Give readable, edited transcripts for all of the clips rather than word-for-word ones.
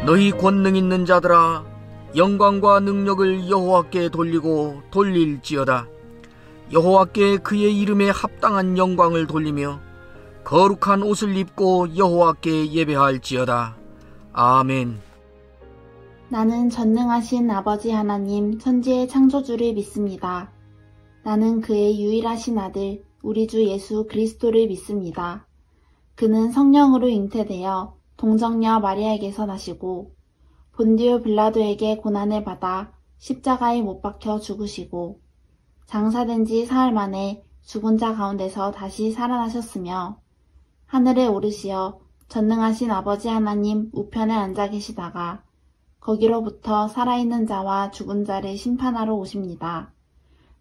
너희 권능 있는 자들아, 영광과 능력을 여호와께 돌리고 돌릴지어다. 여호와께 그의 이름에 합당한 영광을 돌리며 거룩한 옷을 입고 여호와께 예배할지어다. 아멘. 나는 전능하신 아버지 하나님 천지의 창조주를 믿습니다. 나는 그의 유일하신 아들 우리 주 예수 그리스도를 믿습니다. 그는 성령으로 잉태되어 동정녀 마리아에게서 나시고 본디오 빌라도에게 고난을 받아 십자가에 못 박혀 죽으시고 장사된 지 사흘 만에 죽은 자 가운데서 다시 살아나셨으며 하늘에 오르시어 전능하신 아버지 하나님 우편에 앉아 계시다가 거기로부터 살아있는 자와 죽은 자를 심판하러 오십니다.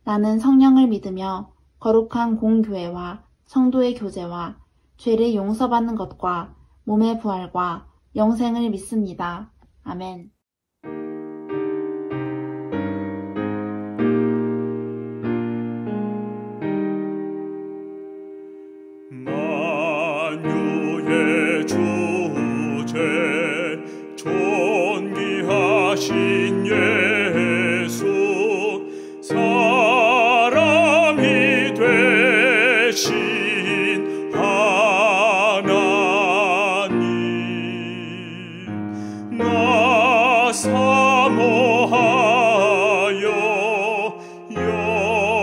나는 성령을 믿으며 거룩한 공교회와 성도의 교제와 죄를 용서받는 것과 몸의 부활과 영생을 믿습니다. 아멘. 만유의 주제 존귀하신 예수 사람이 되신 하나님 나 사모하여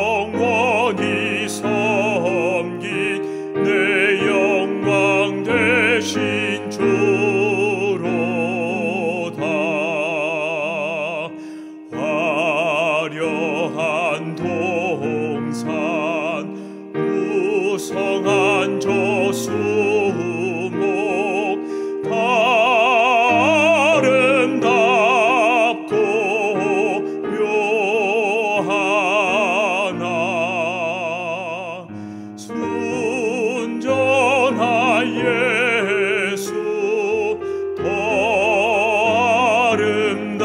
영원히 섬긴 내 영광 되신 주로다. 화려한 동산 무성한 저수목 아름답고 묘하나 순전한 예수 더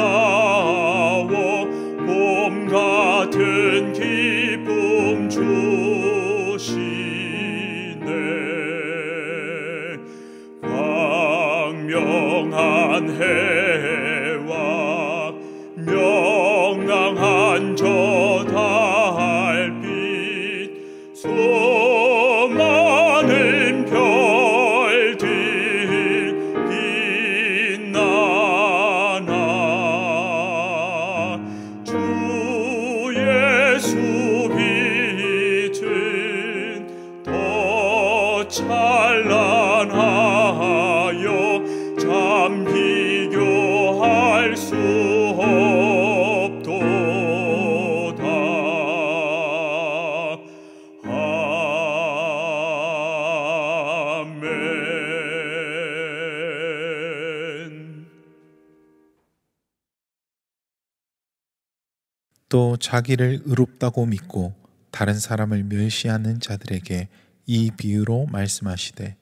아름다워 봄 같은 기쁨 주시네. 광명한 해와 명랑한 저 달빛 수많은 별들 빛나나 주 예수 빛은 더 찬란하여 참 비교할 수 없도다. 아멘. 또 자기를 의롭다고 믿고 다른 사람을 멸시하는 자들에게 이 비유로 말씀하시되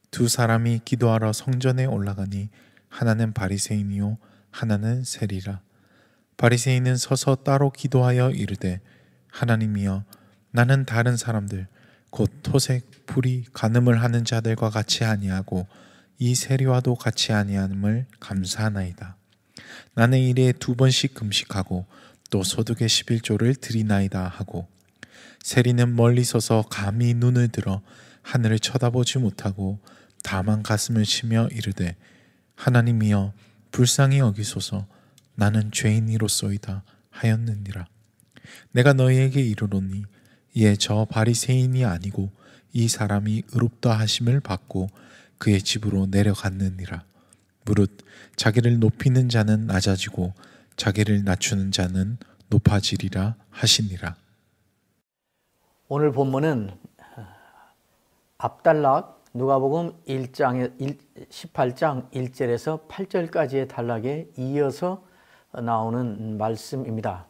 두 사람이 기도하러 성전에 올라가니 하나는 바리새인이요 하나는 세리라. 바리새인은 서서 따로 기도하여 이르되 하나님이여 나는 다른 사람들 곧 토색, 불의, 간음을 하는 자들과 같이 아니하고 이 세리와도 같이 아니함을 감사하나이다. 나는 일에 2번씩 금식하고 또 소득의 11조를 드리나이다 하고 세리는 멀리 서서 감히 눈을 들어 하늘을 쳐다보지 못하고 다만 가슴을 치며 이르되 하나님이여 불쌍히 여기소서 나는 죄인이로소이다 하였느니라. 내가 너희에게 이르노니 이에 저 바리새인이 아니고 이 사람이 의롭다 하심을 받고 그의 집으로 내려갔느니라. 무릇 자기를 높이는 자는 낮아지고 자기를 낮추는 자는 높아지리라 하시니라. 오늘 본문은 앞단락 누가복음 18장 1절에서 8절까지의 단락에 이어서 나오는 말씀입니다.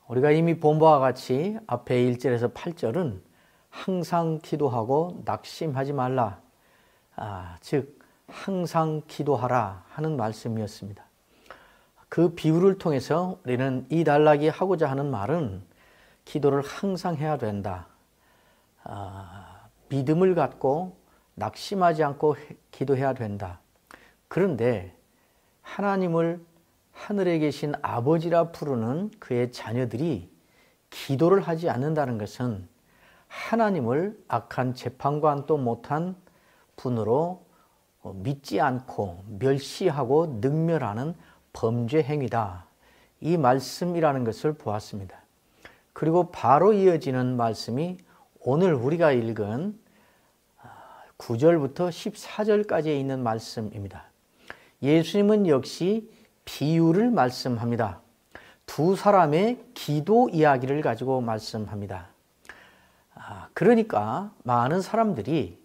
우리가 이미 본 바와 같이 앞에 1절에서 8절은 항상 기도하고 낙심하지 말라, 즉 항상 기도하라 하는 말씀이었습니다. 그 비유를 통해서 우리는 이 단락이 하고자 하는 말은 기도를 항상 해야 된다. 믿음을 갖고 낙심하지 않고 기도해야 된다. 그런데 하나님을 하늘에 계신 아버지라 부르는 그의 자녀들이 기도를 하지 않는다는 것은 하나님을 악한 재판관도 못한 분으로 믿지 않고 멸시하고 능멸하는 범죄 행위다. 이 말씀이라는 것을 보았습니다. 그리고 바로 이어지는 말씀이 오늘 우리가 읽은 9절부터 14절까지에 있는 말씀입니다. 예수님은 역시 비유를 말씀합니다. 두 사람의 기도 이야기를 가지고 말씀합니다. 그러니까 많은 사람들이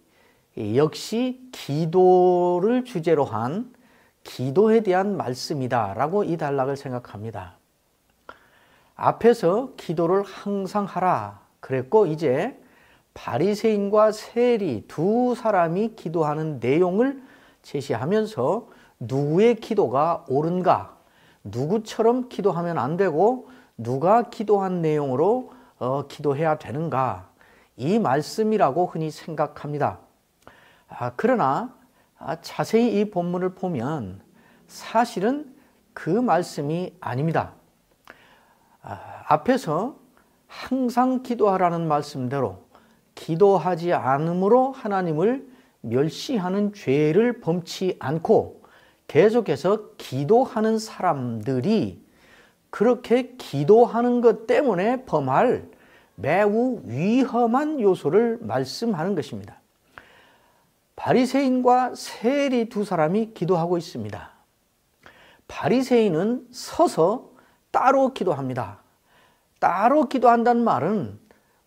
역시 기도를 주제로 한 기도에 대한 말씀이다 라고 이 단락을 생각합니다. 앞에서 기도를 항상 하라 그랬고, 이제 바리새인과 세리 두 사람이 기도하는 내용을 제시하면서 누구의 기도가 옳은가, 누구처럼 기도하면 안 되고 누가 기도한 내용으로 기도해야 되는가, 이 말씀이라고 흔히 생각합니다. 그러나 자세히 이 본문을 보면 사실은 그 말씀이 아닙니다. 앞에서 항상 기도하라는 말씀대로 기도하지 않음으로 하나님을 멸시하는 죄를 범치 않고 계속해서 기도하는 사람들이 그렇게 기도하는 것 때문에 범할 매우 위험한 요소를 말씀하는 것입니다. 바리새인과 세리 두 사람이 기도하고 있습니다. 바리새인은 서서 따로 기도합니다. 따로 기도한다는 말은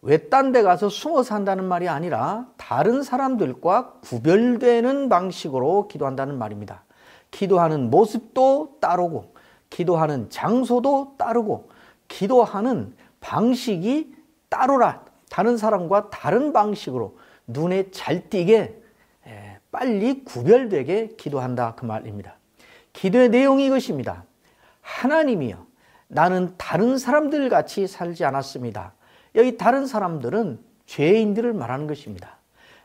외딴 데 가서 숨어서 한다는 말이 아니라 다른 사람들과 구별되는 방식으로 기도한다는 말입니다. 기도하는 모습도 따르고, 기도하는 장소도 따르고, 기도하는 방식이 따로라. 다른 사람과 다른 방식으로 눈에 잘 띄게 빨리 구별되게 기도한다, 그 말입니다. 기도의 내용이 이것입니다. 하나님이여, 나는 다른 사람들 같이 살지 않았습니다. 여기 다른 사람들은 죄인들을 말하는 것입니다.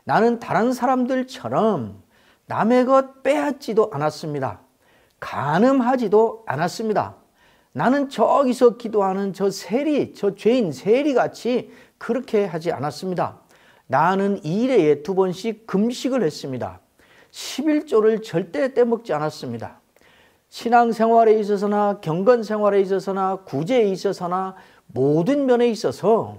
나는 다른 사람들처럼 남의 것 빼앗지도 않았습니다. 간음하지도 않았습니다. 나는 저기서 기도하는 저 세리, 저 죄인 세리같이 그렇게 하지 않았습니다. 나는 1회에 2번씩 금식을 했습니다. 11조를 절대 떼먹지 않았습니다. 신앙생활에 있어서나 경건생활에 있어서나 구제에 있어서나 모든 면에 있어서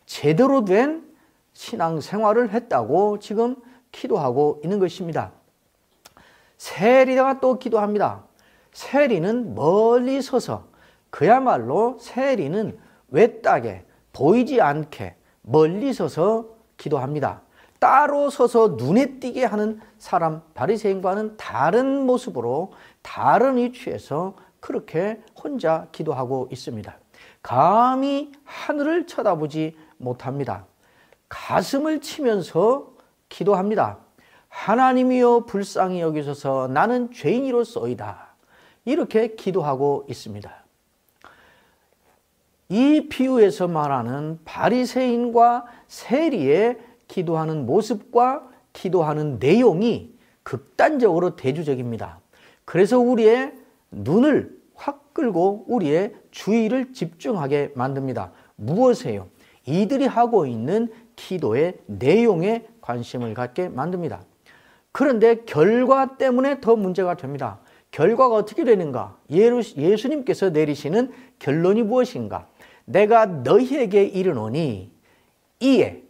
제대로 된 신앙생활을 했다고 지금 기도하고 있는 것입니다. 세리가 또 기도합니다. 세리는 멀리 서서, 그야말로 세리는 외따게 보이지 않게 멀리 서서 기도합니다. 따로 서서 눈에 띄게 하는 사람, 바리새인과는 다른 모습으로 다른 위치에서 그렇게 혼자 기도하고 있습니다. 감히 하늘을 쳐다보지 못합니다. 가슴을 치면서 기도합니다. 하나님이여 불쌍히 여기소서, 나는 죄인이로소이다. 이렇게 기도하고 있습니다. 이 비유에서 말하는 바리새인과 세리의 기도하는 모습과 기도하는 내용이 극단적으로 대조적입니다. 그래서 우리의 눈을 확 끌고 우리의 주의를 집중하게 만듭니다. 무엇이에요? 이들이 하고 있는 기도의 내용에 관심을 갖게 만듭니다. 그런데 결과 때문에 더 문제가 됩니다. 결과가 어떻게 되는가? 예수님께서 내리시는 결론이 무엇인가? 내가 너희에게 이르노니 이에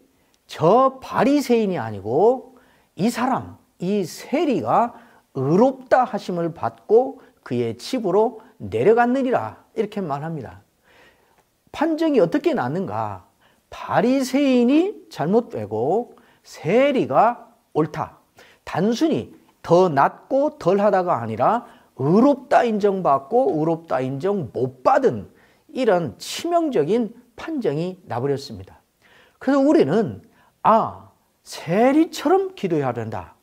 저 바리새인이 아니고 이 사람, 이 세리가 의롭다 하심을 받고 그의 집으로 내려갔느니라, 이렇게 말합니다. 판정이 어떻게 났는가? 바리새인이 잘못되고 세리가 옳다. 단순히 더 낫고 덜 하다가 아니라 의롭다 인정받고 의롭다 인정 못 받은 이런 치명적인 판정이 나버렸습니다. 그래서 우리는 세리처럼 기도해야 된다.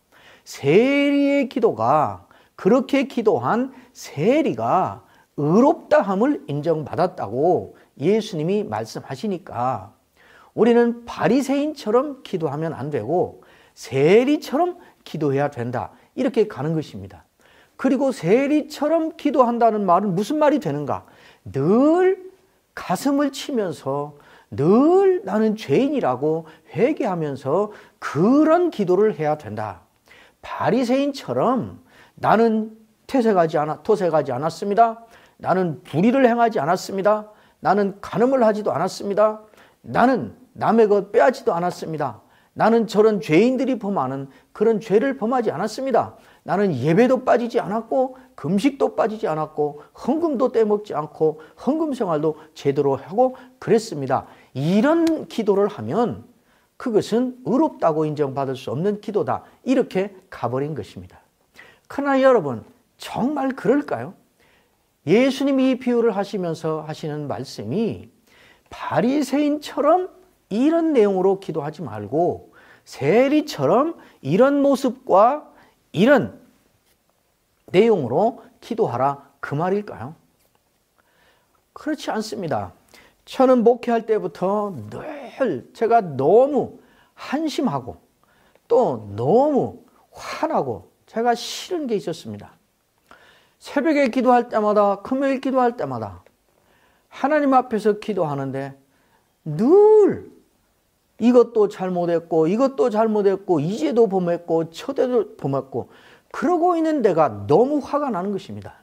세리의 기도가, 그렇게 기도한 세리가 의롭다함을 인정받았다고 예수님이 말씀하시니까 우리는 바리새인처럼 기도하면 안 되고 세리처럼 기도해야 된다, 이렇게 가는 것입니다. 그리고 세리처럼 기도한다는 말은 무슨 말이 되는가? 늘 가슴을 치면서 늘 나는 죄인이라고 회개하면서 그런 기도를 해야 된다. 바리새인처럼 나는 토색하지 않았습니다. 나는 불의를 행하지 않았습니다. 나는 간음을 하지도 않았습니다. 나는 남의 것 빼앗지도 않았습니다. 나는 저런 죄인들이 범하는 그런 죄를 범하지 않았습니다. 나는 예배도 빠지지 않았고 금식도 빠지지 않았고 헌금도 떼먹지 않고 헌금 생활도 제대로 하고 그랬습니다. 이런 기도를 하면 그것은 의롭다고 인정받을 수 없는 기도다. 이렇게 가버린 것입니다. 그러나 여러분, 정말 그럴까요? 예수님이 이 비유를 하시면서 하시는 말씀이 바리새인처럼 이런 내용으로 기도하지 말고 세리처럼 이런 모습과 이런 내용으로 기도하라, 그 말일까요? 그렇지 않습니다. 저는 목회할 때부터 늘 제가 너무 한심하고 또 너무 화나고 제가 싫은 게 있었습니다. 새벽에 기도할 때마다, 금요일 기도할 때마다 하나님 앞에서 기도하는데 늘 이것도 잘못했고 이것도 잘못했고 이제도 범했고 저때도 범했고 그러고 있는 데가 너무 화가 나는 것입니다.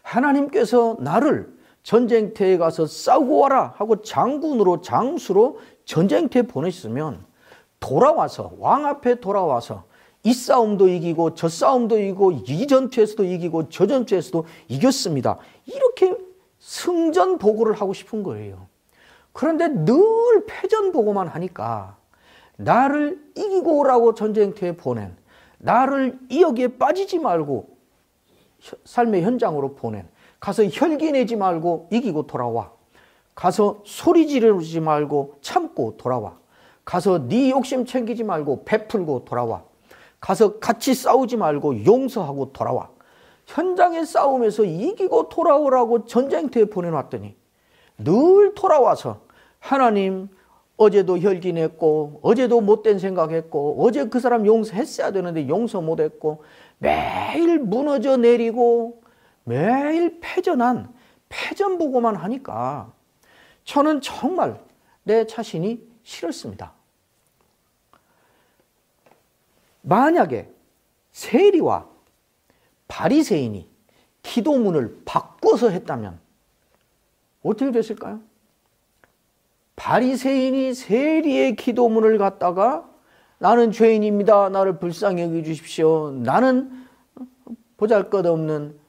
하나님께서 나를 전쟁터에 가서 싸우고 와라 하고 장군으로 장수로 전쟁터에 보내셨으면 돌아와서 왕 앞에 돌아와서 이 싸움도 이기고 저 싸움도 이기고 이 전투에서도 이기고 저 전투에서도 이겼습니다. 이렇게 승전 보고를 하고 싶은 거예요. 그런데 늘 패전 보고만 하니까 나를 이기고 오라고 전쟁터에 보낸, 나를 여기에 빠지지 말고 삶의 현장으로 보낸, 가서 혈기 내지 말고 이기고 돌아와, 가서 소리 지르지 말고 참고 돌아와, 가서 네 욕심 챙기지 말고 베풀고 돌아와, 가서 같이 싸우지 말고 용서하고 돌아와. 현장의 싸움에서 이기고 돌아오라고 전쟁터에 보내놨더니 늘 돌아와서 하나님, 어제도 혈기 냈고 어제도 못된 생각했고 어제 그 사람 용서했어야 되는데 용서 못했고 매일 무너져 내리고 매일 패전한 패전 보고만 하니까 저는 정말 내 자신이 싫었습니다. 만약에 세리와 바리새인이 기도문을 바꿔서 했다면 어떻게 됐을까요? 바리새인이 세리의 기도문을 갖다가 나는 죄인입니다. 나를 불쌍히 여겨주십시오. 나는 보잘것없는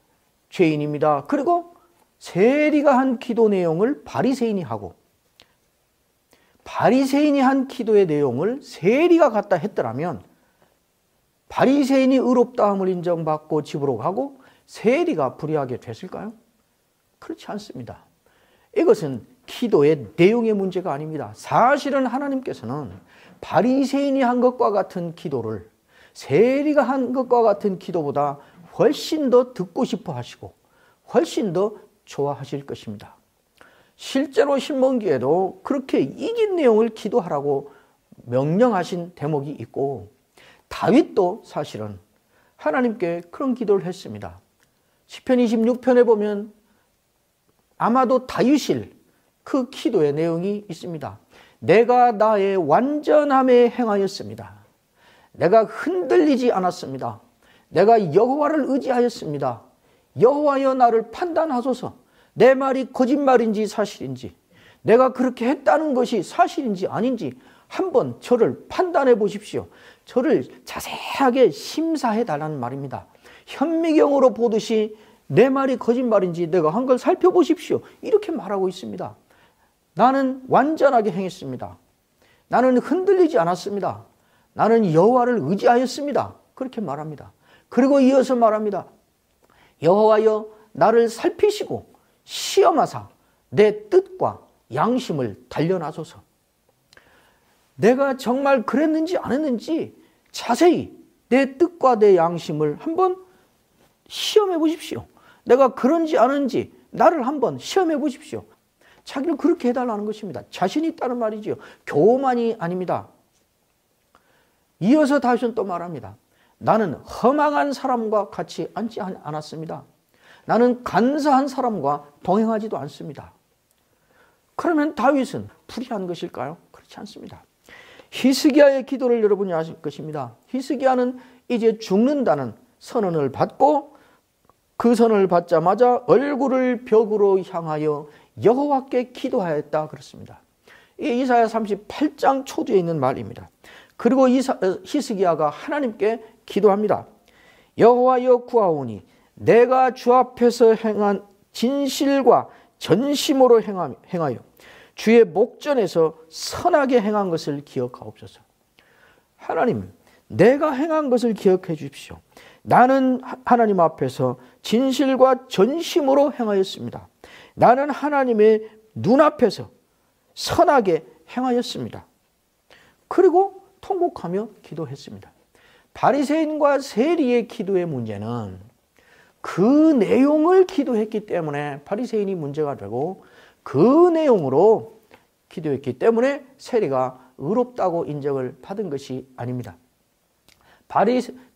죄인입니다. 그리고 세리가 한 기도 내용을 바리새인이 하고 바리새인이 한 기도의 내용을 세리가 갖다 했더라면 바리새인이 의롭다함을 인정받고 집으로 가고 세리가 불의하게 됐을까요? 그렇지 않습니다. 이것은 기도의 내용의 문제가 아닙니다. 사실은 하나님께서는 바리새인이 한 것과 같은 기도를 세리가 한 것과 같은 기도보다 훨씬 더 듣고 싶어 하시고 훨씬 더 좋아하실 것입니다. 실제로 신명기에도 그렇게 이긴 내용을 기도하라고 명령하신 대목이 있고 다윗도 사실은 하나님께 그런 기도를 했습니다. 시편 26편에 보면 아마도 다윗일 그 기도의 내용이 있습니다. 내가 나의 완전함에 행하였습니다. 내가 흔들리지 않았습니다. 내가 여호와를 의지하였습니다. 여호와여 나를 판단하소서. 내 말이 거짓말인지 사실인지, 내가 그렇게 했다는 것이 사실인지 아닌지 한번 저를 판단해 보십시오. 저를 자세하게 심사해 달라는 말입니다. 현미경으로 보듯이 내 말이 거짓말인지 내가 한 걸 살펴보십시오. 이렇게 말하고 있습니다. 나는 완전하게 행했습니다. 나는 흔들리지 않았습니다. 나는 여호와를 의지하였습니다. 그렇게 말합니다. 그리고 이어서 말합니다. 여호와여 나를 살피시고 시험하사 내 뜻과 양심을 단련하소서. 내가 정말 그랬는지 안 했는지 자세히 내 뜻과 내 양심을 한번 시험해 보십시오. 내가 그런지 아는지 나를 한번 시험해 보십시오. 자기를 그렇게 해달라는 것입니다. 자신이 있다는 말이지요. 교만이 아닙니다. 이어서 다윗은 또 말합니다. 나는 허망한 사람과 같이 앉지 않았습니다. 나는 간사한 사람과 동행하지도 않습니다. 그러면 다윗은 불의한 것일까요? 그렇지 않습니다. 히스기야의 기도를 여러분이 아실 것입니다. 히스기야는 이제 죽는다는 선언을 받고 그 선언을 받자마자 얼굴을 벽으로 향하여 여호와께 기도하였다 그렇습니다. 이 이사야 38장 초두에 있는 말입니다. 그리고 히스기야가 하나님께 기도합니다. 여호와여 구하오니 내가 주 앞에서 행한 진실과 전심으로 행하여 주의 목전에서 선하게 행한 것을 기억하옵소서. 하나님, 내가 행한 것을 기억해 주십시오. 나는 하나님 앞에서 진실과 전심으로 행하였습니다. 나는 하나님의 눈앞에서 선하게 행하였습니다. 그리고 통곡하며 기도했습니다. 바리새인과 세리의 기도의 문제는 그 내용을 기도했기 때문에 바리새인이 문제가 되고 그 내용으로 기도했기 때문에 세리가 의롭다고 인정을 받은 것이 아닙니다.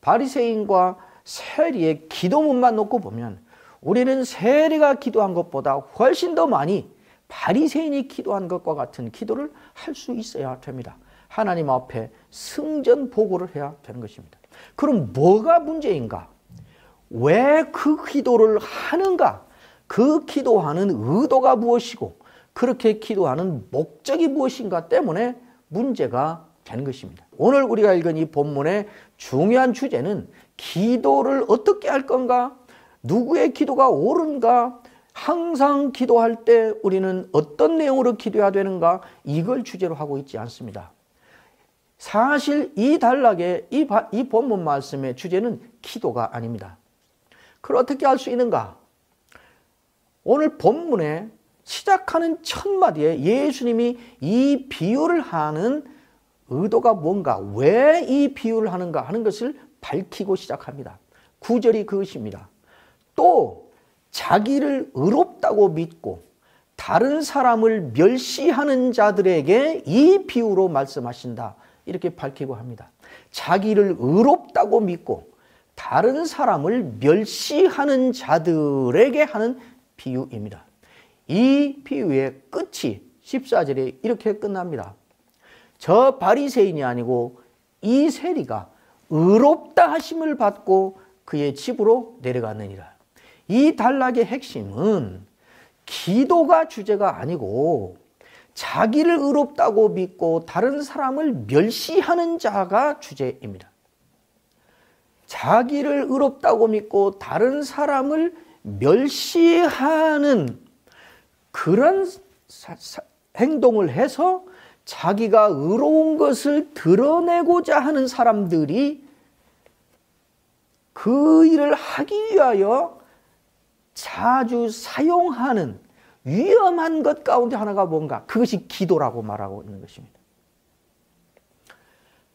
바리새인과 세리의 기도문만 놓고 보면 우리는 세리가 기도한 것보다 훨씬 더 많이 바리새인이 기도한 것과 같은 기도를 할 수 있어야 됩니다. 하나님 앞에 승전 보고를 해야 되는 것입니다. 그럼 뭐가 문제인가? 왜 그 기도를 하는가? 그 기도하는 의도가 무엇이고 그렇게 기도하는 목적이 무엇인가 때문에 문제가 되는 것입니다. 오늘 우리가 읽은 이 본문의 중요한 주제는 기도를 어떻게 할 건가? 누구의 기도가 옳은가? 항상 기도할 때 우리는 어떤 내용으로 기도해야 되는가? 이걸 주제로 하고 있지 않습니다. 사실 이 단락의 이 본문 말씀의 주제는 기도가 아닙니다. 그걸 어떻게 할 수 있는가? 오늘 본문에 시작하는 첫 마디에 예수님이 이 비유를 하는 의도가 뭔가, 왜 이 비유를 하는가 하는 것을 밝히고 시작합니다. 9절이 그것입니다. 또 자기를 의롭다고 믿고 다른 사람을 멸시하는 자들에게 이 비유로 말씀하신다. 이렇게 밝히고 합니다. 자기를 의롭다고 믿고 다른 사람을 멸시하는 자들에게 하는 비유입니다. 이 비유의 끝이 14절에 이렇게 끝납니다. 저 바리새인이 아니고 이 세리가 의롭다 하심을 받고 그의 집으로 내려갔느니라. 이 단락의 핵심은 기도가 주제가 아니고 자기를 의롭다고 믿고 다른 사람을 멸시하는 자가 주제입니다. 자기를 의롭다고 믿고 다른 사람을 멸시하는 그런 행동을 해서 자기가 의로운 것을 드러내고자 하는 사람들이 그 일을 하기 위하여 자주 사용하는 위험한 것 가운데 하나가 뭔가? 그것이 기도라고 말하고 있는 것입니다.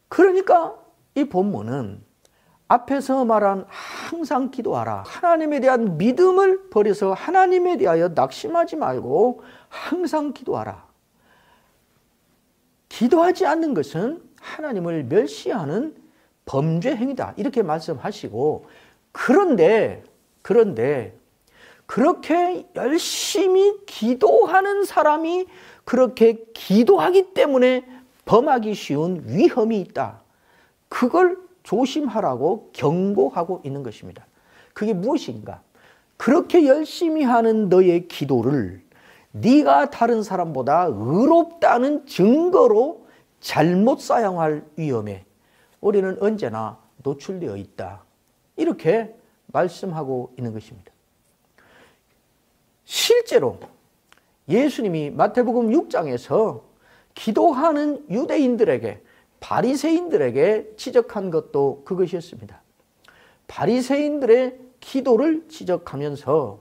그러니까 이 본문은 앞에서 말한 항상 기도하라. 하나님에 대한 믿음을 버려서 하나님에 대하여 낙심하지 말고 항상 기도하라. 기도하지 않는 것은 하나님을 멸시하는 범죄 행위다. 이렇게 말씀하시고 그런데 그렇게 열심히 기도하는 사람이 그렇게 기도하기 때문에 범하기 쉬운 위험이 있다. 그걸 조심하라고 경고하고 있는 것입니다. 그게 무엇인가? 그렇게 열심히 하는 너의 기도를 네가 다른 사람보다 의롭다는 증거로 잘못 사용할 위험에 우리는 언제나 노출되어 있다. 이렇게 말씀하고 있는 것입니다. 실제로 예수님이 마태복음 6장에서 기도하는 유대인들에게 바리새인들에게 지적한 것도 그것이었습니다. 바리새인들의 기도를 지적하면서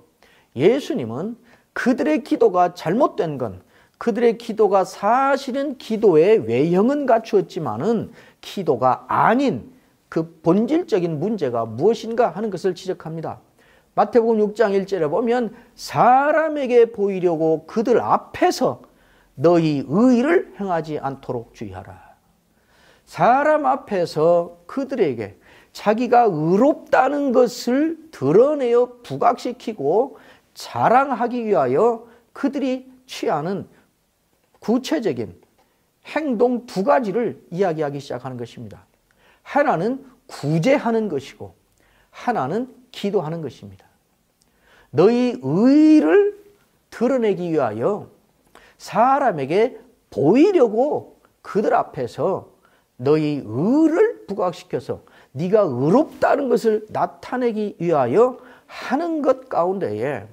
예수님은 그들의 기도가 잘못된 건 그들의 기도가 사실은 기도의 외형은 갖추었지만은 기도가 아닌 그 본질적인 문제가 무엇인가 하는 것을 지적합니다. 마태복음 6장 1절에 보면 사람에게 보이려고 그들 앞에서 너희 의를 행하지 않도록 주의하라. 사람 앞에서 그들에게 자기가 의롭다는 것을 드러내어 부각시키고 자랑하기 위하여 그들이 취하는 구체적인 행동 두 가지를 이야기하기 시작하는 것입니다. 하나는 구제하는 것이고 하나는 기도하는 것입니다. 너희 의를 드러내기 위하여 사람에게 보이려고 그들 앞에서 너희 의를 부각시켜서 네가 의롭다는 것을 나타내기 위하여 하는 것 가운데에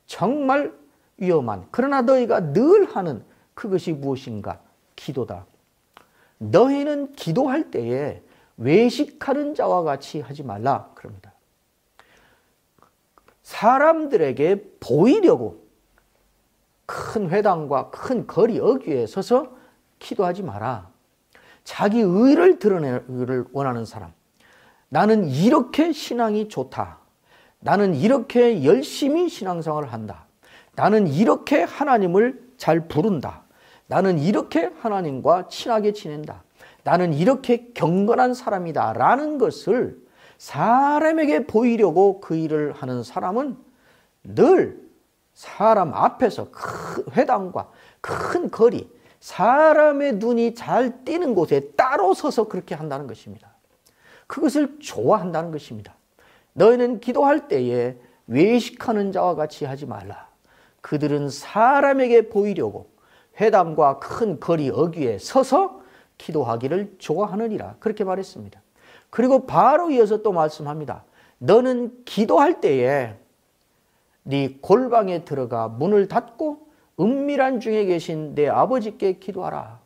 정말 위험한, 그러나 너희가 늘 하는 그것이 무엇인가? 기도다. 너희는 기도할 때에 외식하는 자와 같이 하지 말라 그럽니다. 사람들에게 보이려고 큰 회당과 큰 거리 어귀에 서서 기도하지 마라. 자기 의를 드러내기를 원하는 사람, 나는 이렇게 신앙이 좋다, 나는 이렇게 열심히 신앙생활을 한다, 나는 이렇게 하나님을 잘 부른다, 나는 이렇게 하나님과 친하게 지낸다, 나는 이렇게 경건한 사람이다 라는 것을 사람에게 보이려고 그 일을 하는 사람은 늘 사람 앞에서 큰 회당과 큰 거리, 사람의 눈이 잘 띄는 곳에 따로 서서 그렇게 한다는 것입니다. 그것을 좋아한다는 것입니다. 너희는 기도할 때에 외식하는 자와 같이 하지 말라. 그들은 사람에게 보이려고 회당과 큰 거리 어귀에 서서 기도하기를 좋아하느니라. 그렇게 말했습니다. 그리고 바로 이어서 또 말씀합니다. 너는 기도할 때에 네 골방에 들어가 문을 닫고 은밀한 중에 계신 내 아버지께 기도하라.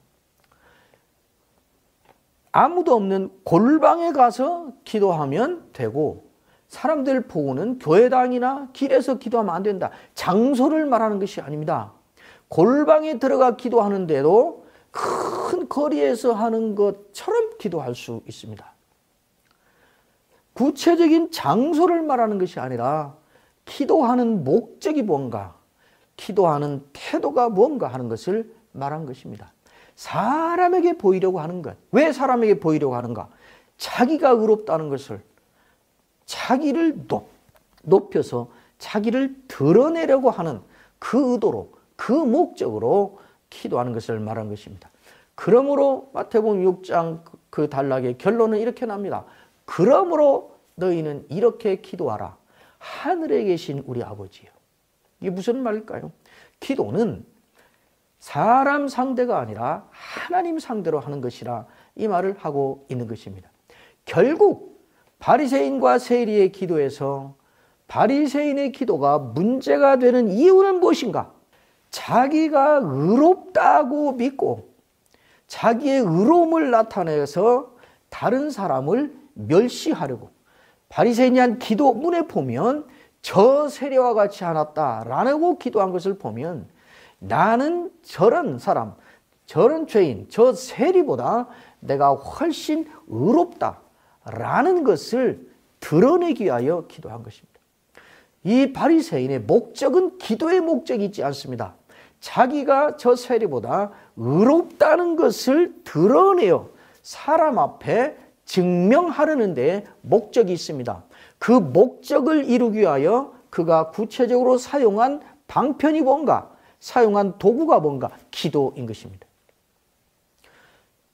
아무도 없는 골방에 가서 기도하면 되고 사람들 보고는 교회당이나 길에서 기도하면 안 된다. 장소를 말하는 것이 아닙니다. 골방에 들어가 기도하는데도 큰 거리에서 하는 것처럼 기도할 수 있습니다. 구체적인 장소를 말하는 것이 아니라 기도하는 목적이 뭔가, 기도하는 태도가 뭔가 하는 것을 말한 것입니다. 사람에게 보이려고 하는 것. 왜 사람에게 보이려고 하는가? 자기가 의롭다는 것을, 자기를 높여서 자기를 드러내려고 하는 그 의도로, 그 목적으로 기도하는 것을 말한 것입니다. 그러므로 마태복음 6장 그 단락의 결론은 이렇게 납니다. 그러므로 너희는 이렇게 기도하라. 하늘에 계신 우리 아버지요. 이게 무슨 말일까요? 기도는 사람 상대가 아니라 하나님 상대로 하는 것이라 이 말을 하고 있는 것입니다. 결국 바리새인과 세리의 기도에서 바리새인의 기도가 문제가 되는 이유는 무엇인가? 자기가 의롭다고 믿고 자기의 의로움을 나타내서 다른 사람을 멸시하려고, 바리새인이 한 기도문에 보면 저 세리와 같이 하났다라고 기도한 것을 보면 나는 저런 사람, 저런 죄인, 저 세리보다 내가 훨씬 의롭다라는 것을 드러내기 위하여 기도한 것입니다. 이 바리새인의 목적은 기도의 목적이 있지 않습니다. 자기가 저 세리보다 의롭다는 것을 드러내어 사람 앞에 증명하려는 데 목적이 있습니다. 그 목적을 이루기 위하여 그가 구체적으로 사용한 방편이 뭔가, 사용한 도구가 뭔가, 기도인 것입니다.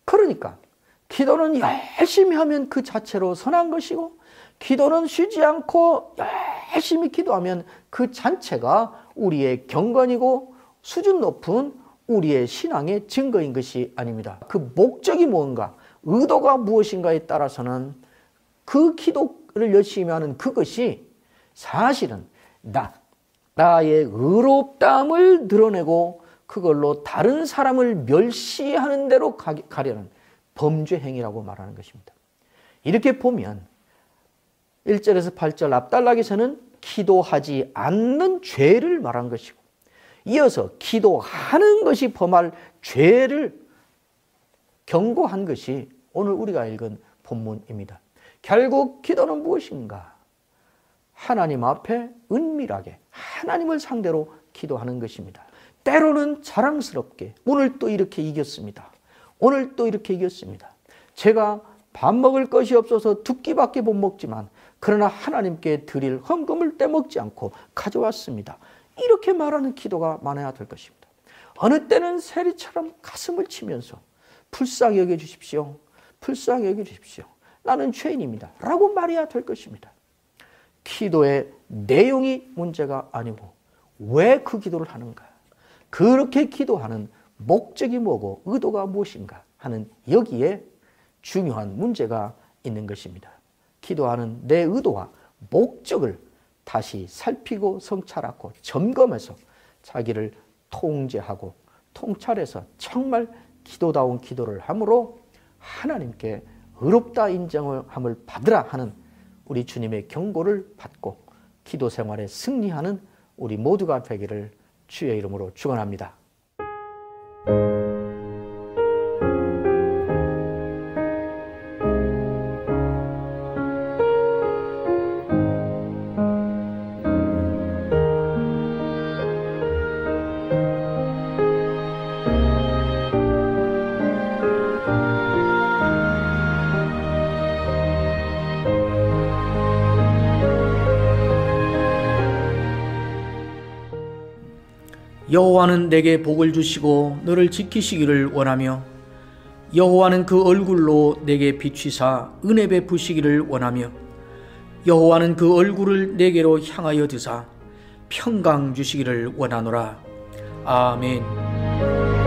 그러니까 기도는 열심히 하면 그 자체로 선한 것이고, 기도는 쉬지 않고 열심히 기도하면 그 자체가 우리의 경건이고 수준 높은 우리의 신앙의 증거인 것이 아닙니다. 그 목적이 뭔가, 의도가 무엇인가에 따라서는 그 기도를 열심히 하는 그것이 사실은 나의 의롭다함을 드러내고 그걸로 다른 사람을 멸시하는 대로 가려는 범죄 행위라고 말하는 것입니다. 이렇게 보면 1절에서 8절 앞단락에서는 기도하지 않는 죄를 말한 것이고, 이어서 기도하는 것이 범할 죄를 경고한 것이 오늘 우리가 읽은 본문입니다. 결국 기도는 무엇인가? 하나님 앞에 은밀하게 하나님을 상대로 기도하는 것입니다. 때로는 자랑스럽게 오늘 또 이렇게 이겼습니다. 오늘 또 이렇게 이겼습니다. 제가 밥 먹을 것이 없어서 두 끼밖에 못 먹지만 그러나 하나님께 드릴 헌금을 떼먹지 않고 가져왔습니다. 이렇게 말하는 기도가 많아야 될 것입니다. 어느 때는 세리처럼 가슴을 치면서 불쌍히 여겨주십시오. 불쌍히 여겨주십시오. 나는 죄인입니다. 라고 말해야 될 것입니다. 기도의 내용이 문제가 아니고 왜 그 기도를 하는가? 그렇게 기도하는 목적이 뭐고 의도가 무엇인가 하는 여기에 중요한 문제가 있는 것입니다. 기도하는 내 의도와 목적을 다시 살피고 성찰하고 점검해서 자기를 통제하고 통찰해서 정말 기도다운 기도를 함으로 하나님께 의롭다 인정함을 받으라 하는 우리 주님의 경고를 받고 기도 생활에 승리하는 우리 모두가 되기를 주의 이름으로 축원합니다. 여호와는 내게 복을 주시고 너를 지키시기를 원하며 여호와는 그 얼굴로 내게 비추사 은혜 베푸시기를 원하며 여호와는 그 얼굴을 내게로 향하여 드사 평강 주시기를 원하노라. 아멘.